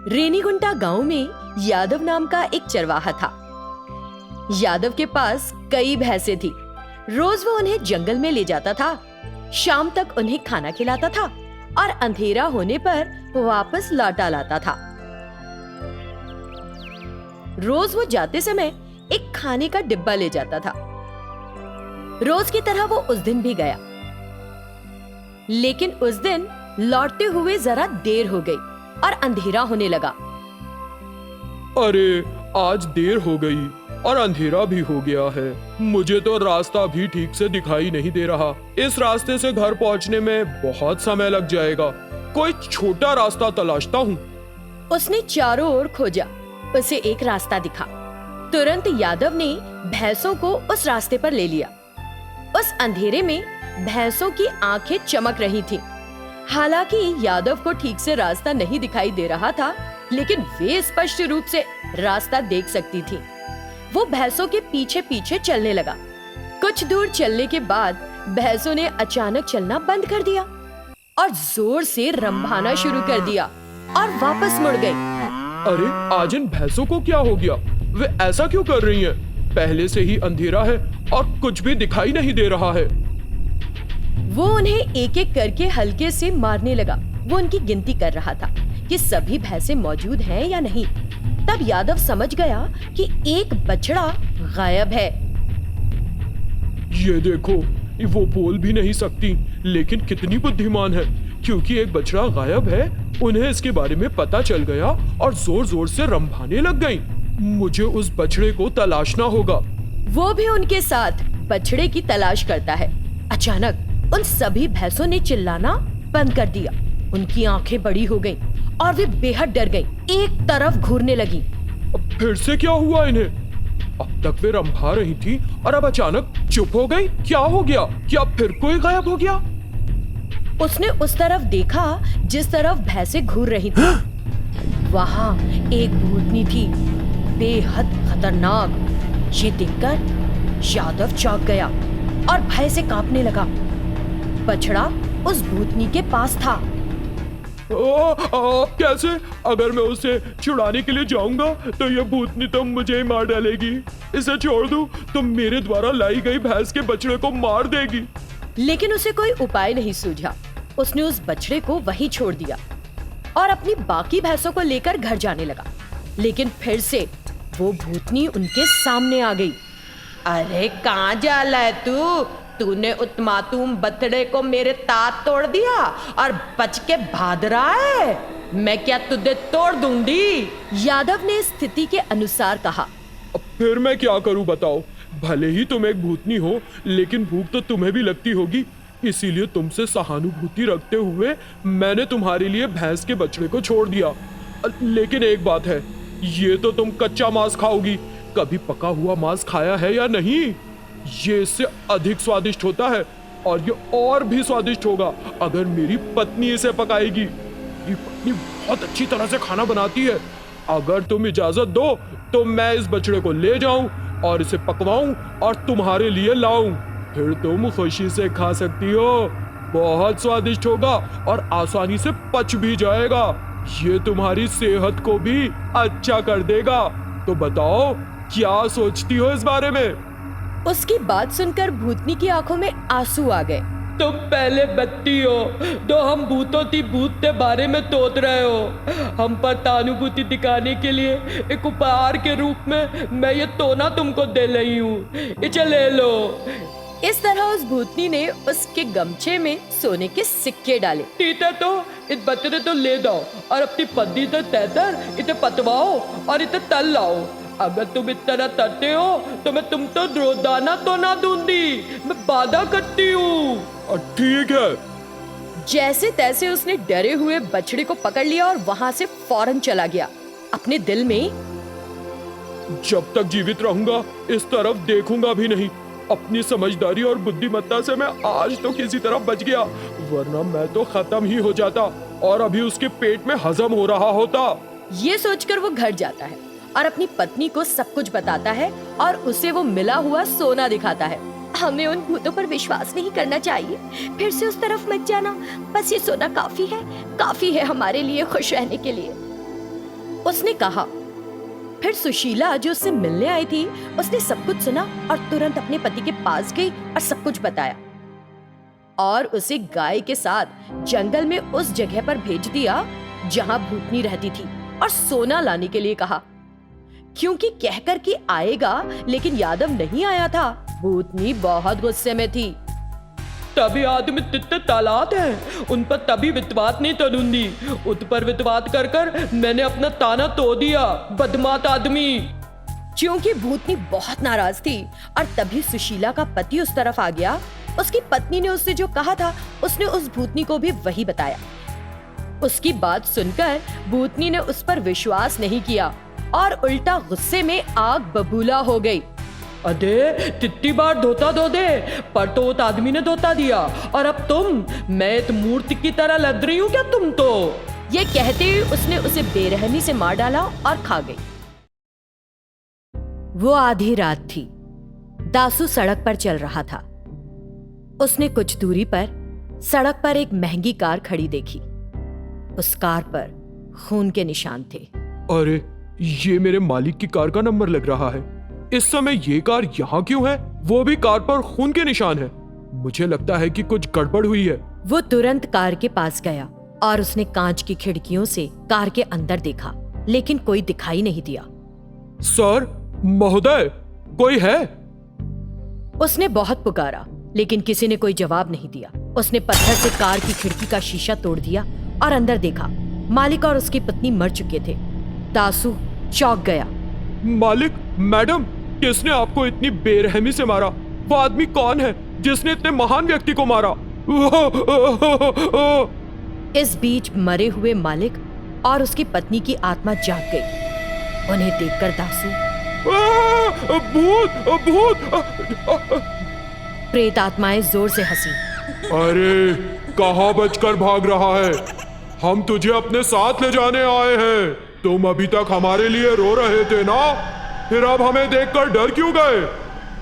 रेनीगुंटा गांव में यादव नाम का एक चरवाहा था। यादव के पास कई भैंसें थी। रोज वो उन्हें जंगल में ले जाता था, शाम तक उन्हें खाना खिलाता था और अंधेरा होने पर वापस लौटा लाता था। रोज वो जाते समय एक खाने का डिब्बा ले जाता था। रोज की तरह वो उस दिन भी गया, लेकिन उस दिन लौटते हुए जरा देर हो गई और अंधेरा होने लगा। अरे, आज देर हो गई और अंधेरा भी हो गया है। मुझे तो रास्ता भी ठीक से दिखाई नहीं दे रहा। इस रास्ते से घर पहुंचने में बहुत समय लग जाएगा। कोई छोटा रास्ता तलाशता हूँ। उसने चारों ओर खोजा, उसे एक रास्ता दिखा। तुरंत यादव ने भैंसों को उस रास्ते पर ले लिया। उस अंधेरे में भैंसों की आंखें चमक रही थीं। हालांकि यादव को ठीक से रास्ता नहीं दिखाई दे रहा था, लेकिन वे स्पष्ट रूप से रास्ता देख सकती थी। वो भैंसों के पीछे पीछे चलने लगा। कुछ दूर चलने के बाद भैंसों ने अचानक चलना बंद कर दिया और जोर से रंभाना शुरू कर दिया और वापस मुड़ गई। अरे, आज इन भैंसों को क्या हो गया? वे ऐसा क्यों कर रही हैं? पहले से ही अंधेरा है और कुछ भी दिखाई नहीं दे रहा है। वो उन्हें एक एक करके हल्के से मारने लगा। वो उनकी गिनती कर रहा था कि सभी भैंसें मौजूद हैं या नहीं। तब यादव समझ गया कि एक बछड़ा गायब है। ये देखो, वो बोल भी नहीं सकती, लेकिन कितनी बुद्धिमान है। क्योंकि एक बछड़ा गायब है, उन्हें इसके बारे में पता चल गया और जोर जोर से रंभाने लग गई। मुझे उस बछड़े को तलाशना होगा। वो भी उनके साथ बछड़े की तलाश करता है। अचानक उन सभी भैंसों ने चिल्लाना बंद कर दिया। उनकी आंखें बड़ी हो गईं और वे बेहद डर गईं। एक तरफ घूरने लगी। अब फिर से क्या हुआ इन्हें? अब तक वे रंभा रही थी और अब अचानक चुप हो गई। क्या हो गया? क्या फिर कोई गायब हो गया? उसने उस तरफ देखा जिस तरफ भैंसें घूर रही थी। वहां एक भूतनी थी, बेहद खतरनाक। ये देखकर यादव चौंक गया और भय से कांपने लगा। बछड़ा उस भूतनी के पास था। कैसे? अगर मैं उसे छुड़ाने के लिए जाऊंगा तो यह भूतनी तो मुझे ही मार डालेगी। इसे छोड़ दूं तो मेरे द्वारा लाई गई भैंस के बछड़े को मार देगी। लेकिन उसे कोई उपाय नहीं सूझा। उसने उस बछड़े को वहीं छोड़ दिया और अपनी बाकी भैंसों को लेकर घर जाने लगा। लेकिन फिर से वो भूतनी उनके सामने आ गई। अरे, कहाँ जा रहा है तू? तूने उत्मातुम बछड़े को मेरे तात तोड़ दिया और बच के भाग रहा है। मैं क्या तुझे तोड़ दूंगी? यादव ने स्थिति के अनुसार कहा। अब फिर मैं क्या करूं बताओ? भले ही तुम एक भूतनी हो, लेकिन भूख तो तुम्हें भी लगती होगी। इसीलिए तुमसे सहानुभूति रखते हुए मैंने तुम्हारे लिए भैंस के बछड़े को छोड़ दिया। लेकिन एक बात है, ये तो तुम कच्चा मांस खाओगी। कभी पका हुआ मांस खाया है या नहीं? ये इससे अधिक स्वादिष्ट होता है और ये और भी स्वादिष्ट होगा अगर मेरी पत्नी इसे पकाएगी। मेरी पत्नी बहुत अच्छी तरह से खाना बनाती है। अगर तुम इजाजत दो तो मैं इस बछड़े को ले जाऊं और इसे पकवाऊं और तुम्हारे लिए लाऊं। फिर तुम खुशी से खा सकती हो। बहुत स्वादिष्ट होगा और आसानी से पच भी जाएगा। ये तुम्हारी सेहत को भी अच्छा कर देगा। तो बताओ, क्या सोचती हो इस बारे में? उसकी बात सुनकर भूतनी की आंखों में आंसू आ गए। तुम पहले बत्ती हो तो हम भूतों की भूत के बारे में तोत रहे हो। हम पर सहानुभूति दिखाने के लिए एक उपहार के रूप में मैं ये तोना तुमको दे रही हूँ। इसे ले लो। इस तरह उस भूतनी ने उसके गमछे में सोने के सिक्के डाले। ठीक है, तो इस बच्चे तो ले जाओ और अपनी पत्नी से तैतर इसे पतवाओ और इसे तल लाओ। अगर तुम इस तरह तरते हो तो मैं तुम तो रोजाना तो ना दूंगी। मैं वादा करती हूँ। ठीक है। जैसे तैसे उसने डरे हुए बछड़े को पकड़ लिया और वहां से फौरन चला गया। अपने दिल में, जब तक जीवित रहूंगा इस तरफ देखूंगा भी नहीं। अपनी समझदारी और बुद्धिमत्ता से मैं आज तो किसी तरह बच गया, वरना मैं तो खत्म ही हो जाता और अभी उसके पेट में हजम हो रहा होता। ये सोचकर वो घर जाता है और अपनी पत्नी को सब कुछ बताता है और उसे वो मिला हुआ सोना दिखाता है। हमें उन भूतों पर विश्वास नहीं करना चाहिए। फिर से उस तरफ मत जाना। बस ये सोना काफी है हमारे लिए खुश रहने के लिए। उसने कहा। फिर सुशीला जो उससे मिलने आई थी, उसने सब कुछ सुना और तुरंत अपने पति के पास गई और सब कुछ बताया और उसे गाय के साथ जंगल में उस जगह पर भेज दिया जहां भूतनी रहती थी और सोना लाने के लिए कहा, क्योंकि कहकर कि आएगा लेकिन यादव नहीं आया था। भूतनी बहुत गुस्से में थी। तभी आदमी तित्ते तालात है, उन पर तभी वित्वात नहीं तनुंदी, उत पर वित्वात कर कर मैंने अपना ताना तोड़ दिया, बदमाश आदमी। क्योंकि भूतनी बहुत नाराज थी और तभी सुशीला का पति उस तरफ आ गया। उसकी पत्नी ने उससे जो कहा था, उसने उस भूतनी को भी वही बताया। उसकी बात सुनकर भूतनी ने उस पर विश्वास नहीं किया और उल्टा गुस्से में आग बबूला हो गई। अरे तित्ती बार धोता धो दे, पर तो उस आदमी ने धोता दिया, और अब तुम, मैं एक मूर्ति की तरह लद रही हूँ क्या तुम तो? ये कहते हुए उसने उसे बेरहमी से मार डाला और खा गई। वो आधी रात थी। दासू सड़क पर चल रहा था। उसने कुछ दूरी पर सड़क पर एक महंगी कार खड़ी देखी। उस कार पर खून के निशान थे। अरे, ये मेरे मालिक की कार का नंबर लग रहा है। इस समय ये कार यहाँ क्यों है? वो भी कार पर खून के निशान है। मुझे लगता है कि कुछ गड़बड़ हुई है। वो तुरंत कार के पास गया और उसने कांच की खिड़कियों से कार के अंदर देखा, लेकिन कोई दिखाई नहीं दिया। सर, महोदय, कोई है? उसने बहुत पुकारा, लेकिन किसी ने कोई जवाब नहीं दिया। उसने पत्थर से कार की खिड़की का शीशा तोड़ दिया और अंदर देखा। मालिक और उसकी पत्नी मर चुके थे। दासू चौंक गया। मालिक, मैडम, किसने आपको इतनी बेरहमी से मारा? वो आदमी कौन है जिसने इतने महान व्यक्ति को मारा? इस बीच मरे हुए मालिक और उसकी पत्नी की आत्मा जाग गई। उन्हें देखकर दासू, भूत, भूत! प्रेत आत्माएं जोर से हंसी। अरे, कहाँ बचकर भाग रहा है? हम तुझे अपने साथ ले जाने आए हैं। तुम अभी तक हमारे लिए रो रहे थे ना? फिर अब हमें देखकर डर क्यों गए?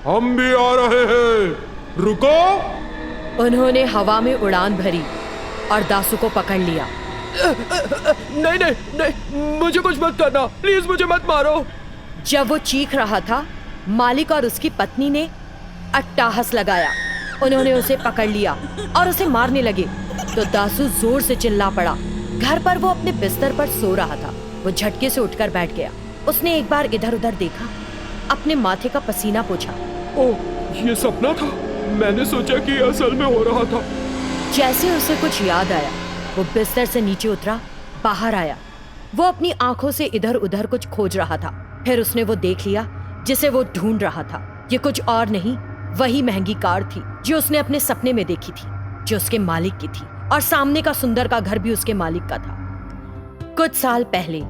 हम भी आ रहे हैं। रुको! उन्होंने हवा में उड़ान भरी और दासू को पकड़ लिया। नहीं नहीं नहीं, मुझे कुछ मत करना, प्लीज मुझे मत मारो। जब वो चीख रहा था, मालिक और उसकी पत्नी ने अट्टाहस लगाया। उन्होंने उसे पकड़ लिया और उसे मारने लगे तो दासू जोर से चिल्ला पड़ा। घर पर वो अपने बिस्तर पर सो रहा था। वो झटके से उठकर बैठ गया। उसने एक बार इधर उधर देखा, अपने माथे का पसीना पोंछा। ओह, ये सपना था। मैंने सोचा कि असल में हो रहा था। जैसे उसे कुछ याद आया, वो बिस्तर से नीचे उतरा, बाहर आया। वो अपनी आंखों से इधर उधर कुछ खोज रहा था। फिर उसने वो देख लिया जिसे वो ढूंढ रहा था। ये कुछ और नहीं, वही महंगी कार थी जो उसने अपने सपने में देखी थी, जो उसके मालिक की थी, और सामने का सुंदर का घर भी उसके मालिक का था। कुछ साल पहले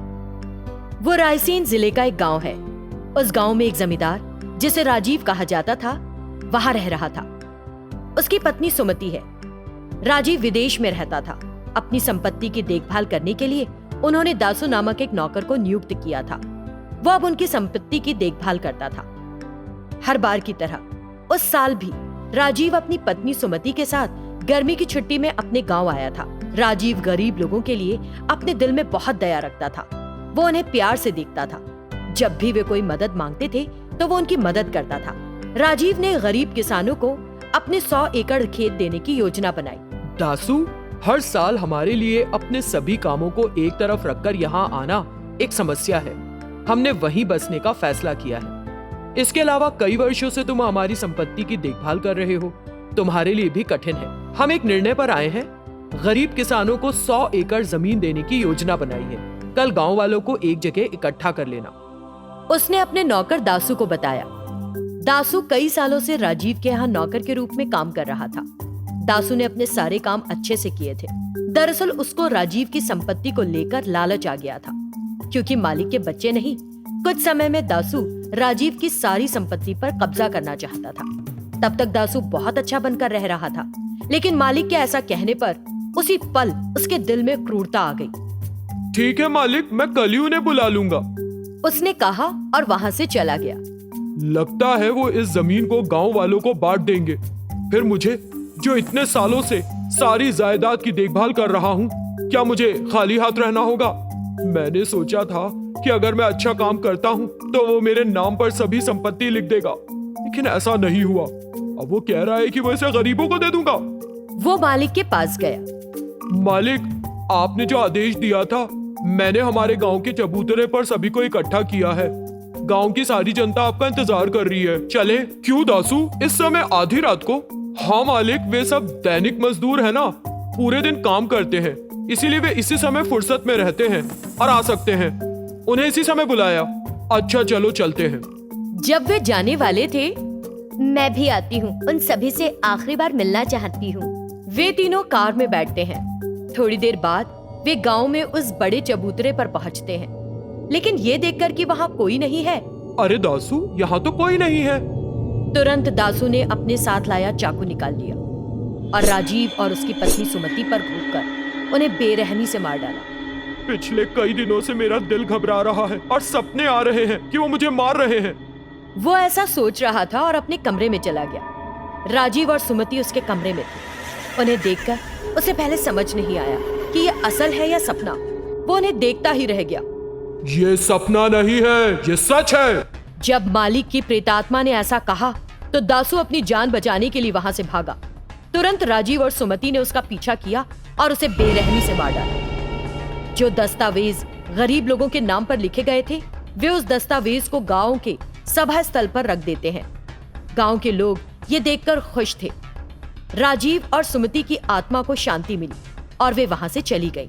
वो रायसेन जिले का एक गांव है। उस गांव में एक जमींदार, जिसे राजीव कहा जाता था, वहां रह रहा था। उसकी पत्नी सुमति है। राजीव विदेश में रहता था। अपनी संपत्ति की देखभाल करने के लिए उन्होंने दासू नामक एक नौकर को नियुक्त किया था। वो अब उनकी संपत्ति की देखभाल करता था। हर बार की तरह उस साल भी राजीव अपनी पत्नी सुमति के साथ गर्मी की छुट्टी में अपने गांव आया था। राजीव गरीब लोगों के लिए अपने दिल में बहुत दया रखता था। वो उन्हें प्यार से देखता था। जब भी वे कोई मदद मांगते थे तो वो उनकी मदद करता था। राजीव ने गरीब किसानों को अपने 100 एकड़ खेत देने की योजना बनाई। दासू, हर साल हमारे लिए अपने सभी कामों को एक तरफ रखकर यहाँ आना एक समस्या है। हमने वहीं बसने का फैसला किया है। इसके अलावा कई वर्षों से तुम हमारी संपत्ति की देखभाल कर रहे हो। तुम्हारे लिए भी कठिन है। हम एक निर्णय पर आए हैं। गरीब किसानों को 100 एकड़ जमीन देने की योजना बनाई है। कल गांव वालों को एक जगह इकट्ठा कर लेना। उसने अपने नौकर दासू को बताया। दासू कई सालों से राजीव के यहाँ नौकर के रूप में काम कर रहा था। दासू ने अपने सारे काम अच्छे से किए थे। दरअसल उसको राजीव की संपत्ति को लेकर लालच आ गया था, क्योंकि मालिक के बच्चे नहीं। कुछ समय में दासू राजीव की सारी संपत्ति पर कब्जा करना चाहता था। तब तक दासू बहुत अच्छा बनकर रह रहा था, लेकिन मालिक के ऐसा कहने पर उसी पल उसके दिल में क्रूरता आ गई। ठीक है मालिक, मैं कल ही उन्हें बुला लूंगा, उसने कहा और वहां से चला गया। लगता है वो इस जमीन को गांव वालों को बांट देंगे। फिर मुझे, जो इतने सालों से सारी जायदाद की देखभाल कर रहा हूँ, क्या मुझे खाली हाथ रहना होगा? मैंने सोचा था कि अगर मैं अच्छा काम करता हूँ तो वो मेरे नाम पर सभी संपत्ति लिख देगा, लेकिन ऐसा नहीं हुआ। अब वो कह रहा है कि वो इसे गरीबों को दे दूंगा। वो मालिक के पास गया। मालिक, आपने जो आदेश दिया था, मैंने हमारे गांव के चबूतरे पर सभी को इकट्ठा किया है। गांव की सारी जनता आपका इंतजार कर रही है। चले? क्यों दासू, इस समय आधी रात को? हाँ मालिक, वे सब दैनिक मजदूर है ना, पूरे दिन काम करते हैं, इसीलिए वे इसी समय फुर्सत में रहते हैं और आ सकते हैं। उन्हें इसी समय बुलाया। अच्छा चलो चलते हैं। जब वे जाने वाले थे, मैं भी आती हूँ, उन सभी से आखिरी बार मिलना चाहती हूँ। वे तीनों कार में बैठते हैं। थोड़ी देर बाद वे गांव में उस बड़े चबूतरे पर पहुंचते हैं, लेकिन ये देखकर कि वहां कोई नहीं है। अरे दासू, यहाँ तो कोई नहीं है। तुरंत दासू ने अपने साथ लाया चाकू निकाल लिया और राजीव और उसकी पत्नी सुमति पर घूमकर उन्हें बेरहमी से मार डाला। पिछले कई दिनों से मेरा दिल घबरा रहा है और सपने आ रहे हैं कि वो मुझे मार रहे हैं। वो ऐसा सोच रहा था और अपने कमरे में चला गया। राजीव और सुमति उसके कमरे में थे। उन्हें देखकर उसे पहले समझ नहीं आया कि ये असल है या सपना। वो उन्हें देखता ही रह गया। ये सपना नहीं है, ये सच है। जब मालिक की प्रेतात्मा ने ऐसा कहा तो दासू अपनी जान बचाने के लिए वहां से भागा। तुरंत राजीव और सुमति ने उसका पीछा किया और उसे बेरहमी से मार डाला। जो दस्तावेज गरीब लोगों के नाम पर लिखे गए थे, वे उस दस्तावेज को गांव के सभा स्थल पर रख देते हैं। गांव के लोग ये देखकर खुश थे। राजीव और सुमति की आत्मा को शांति मिली और वे वहां से चली गईं।